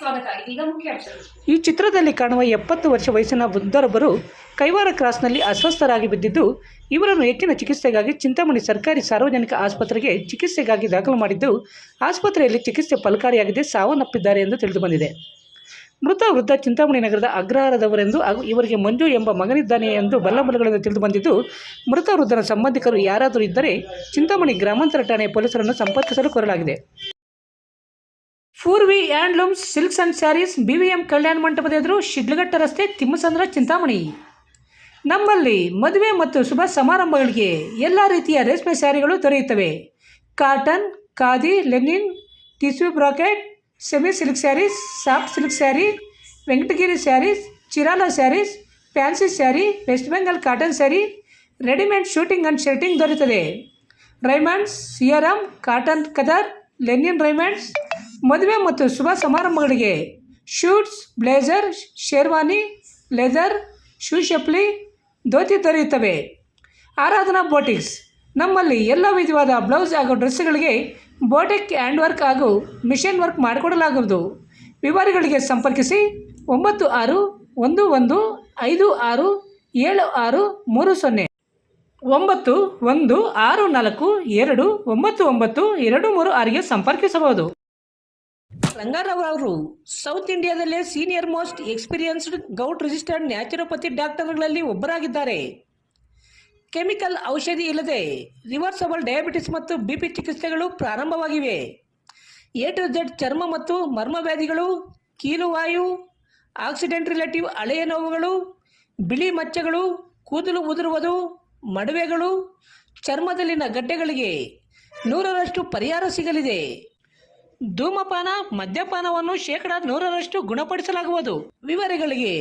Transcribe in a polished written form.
ಸ್ವಾಗತ. ಇದೀಗ ಮುಖ್ಯಾಂಶಗಳು. ಈ ಚಿತ್ರದಲ್ಲಿ ಕಾಣುವ 70 ವರ್ಷ ವಯಸ್ಸಿನ ವೃದ್ಧರೊಬ್ಬರು ಕೈವಾರ ಕ್ರಾಸ್ನಲ್ಲಿ ಅಸ್ವಸ್ಥರಾಗಿ ಬಿದ್ದಿದ್ದು, ಇವರನ್ನು ಹೆಚ್ಚಿನ ಚಿಕಿತ್ಸೆಗಾಗಿ ಚಿಂತಾಮಣಿ ಸರ್ಕಾರಿ ಸಾರ್ವಜನಿಕ ಆಸ್ಪತ್ರೆಗೆ ಚಿಕಿತ್ಸೆಗಾಗಿ ದಾಖಲು ಮಾಡಿದ್ದು, ಆಸ್ಪತ್ರೆಯಲ್ಲಿ ಚಿಕಿತ್ಸೆ ಫಲಕಾರಿಯಾಗಿದೆ, ಸಾವನ್ನಪ್ಪಿದ್ದಾರೆ ಎಂದು ತಿಳಿದುಬಂದಿದೆ. ಮೃತ ವೃದ್ಧ ಚಿಂತಾಮಣಿ ನಗರದ ಅಗ್ರಹಾರದವರೆಂದು ಹಾಗೂ ಇವರಿಗೆ ಮಂಜು ಎಂಬ ಮಗನಿದ್ದಾನೆ ಎಂದು ಬಲ್ಲಬಲ್ಲಗಳಿಂದ ತಿಳಿದುಬಂದಿದ್ದು, ಮೃತ ವೃದ್ಧನ ಸಂಬಂಧಿಕರು ಯಾರಾದರೂ ಇದ್ದರೆ ಚಿಂತಾಮಣಿ ಗ್ರಾಮಾಂತರ ಠಾಣೆಯ ಪೊಲೀಸರನ್ನು ಸಂಪರ್ಕಿಸಲು ಕೋರಲಾಗಿದೆ. Purvi handlooms silks and sarees, BVM ಕಲ್ಯಾಣ ಮಂಟಪದ ಎದುರು, ಶಿಡ್ಲಘಟ್ಟ ರಸ್ತೆ, ತಿಮ್ಮಸಂದ್ರ, ಚಿಂತಾಮಣಿ. ನಮ್ಮಲ್ಲಿ ಮದುವೆ ಮತ್ತು ಶುಭ ಸಮಾರಂಭಗಳಿಗೆ ಎಲ್ಲ ರೀತಿಯ ರೇಷ್ಮೆ ಸ್ಯಾರಿಗಳು ದೊರೆಯುತ್ತವೆ. Cotton, khadi, linen, tissue brocade, semi silk saris, soft silk sari, Venkatagiri saris, Chirala saris, fancy sari, West Bengal cotton sari, readymade suiting and shirting ದೊರೆಯುತ್ತದೆ. ರೈಮಂಡ್ಸ್, ಸಿಯರಮ್, ಕಾಟನ್ ಕದರ್, ಲೆನಿನ್ ರೈಮಂಡ್ಸ್. ಮದುವೆ ಮತ್ತು ಶುಭ ಸಮಾರಂಭಗಳಿಗೆ suits, blazer, sherwani, leather, shoe ಚಪ್ಪಲಿ, ಧೋತಿ ದೊರೆಯುತ್ತವೆ. ಆರಾಧನಾ ಬೋಟಿಕ್ಸ್, ನಮ್ಮಲ್ಲಿ ಎಲ್ಲ ವಿಧವಾದ ಬ್ಲೌಸ್ ಹಾಗೂ ಡ್ರೆಸ್ಗಳಿಗೆ ಬೋಟಿಕ್ ಹ್ಯಾಂಡ್ ವರ್ಕ್ ಹಾಗೂ ಮಿಷನ್ ವರ್ಕ್ ಮಾಡಿಕೊಡಲಾಗುವುದು. ವಿವರಗಳಿಗೆ ಸಂಪರ್ಕಿಸಿ 9615676309 9164299236ಗೆ ಸಂಪರ್ಕಿಸಬಹುದು. ರಂಗಾರಾವ್ ಅವರು ಸೌತ್ ಇಂಡಿಯಾದಲ್ಲೇ senior most experienced govt registered naturopathy ಡಾಕ್ಟರ್ಗಳಲ್ಲಿ ಒಬ್ಬರಾಗಿದ್ದಾರೆ. ಕೆಮಿಕಲ್ ಔಷಧಿ ಇಲ್ಲದೆ ರಿವರ್ಸಬಲ್ ಡಯಾಬಿಟಿಸ್ ಮತ್ತು BP ಚಿಕಿತ್ಸೆಗಳು ಪ್ರಾರಂಭವಾಗಿವೆ. A to Z ಚರ್ಮ ಮತ್ತು ಮರ್ಮವ್ಯಾಧಿಗಳು, ಕೀಲುವಾಯು, ಆಕ್ಸಿಡೆಂಟ್ ರಿಲೇಟಿವ್ ಹಳೆಯ ನೋವುಗಳು, ಬಿಳಿ ಮಚ್ಚೆಗಳು, ಕೂದಲು ಉದುರುವುದು, ಮಡುವೆಗಳು, ಚರ್ಮದಲ್ಲಿನ ಗಡ್ಡೆಗಳಿಗೆ 100% ಪರಿಹಾರ ಸಿಗಲಿದೆ. ಧೂಮಪಾನ, ಮದ್ಯಪಾನವನ್ನು 100% ಗುಣಪಡಿಸಲಾಗುವುದು. ವಿವರಗಳಿಗೆ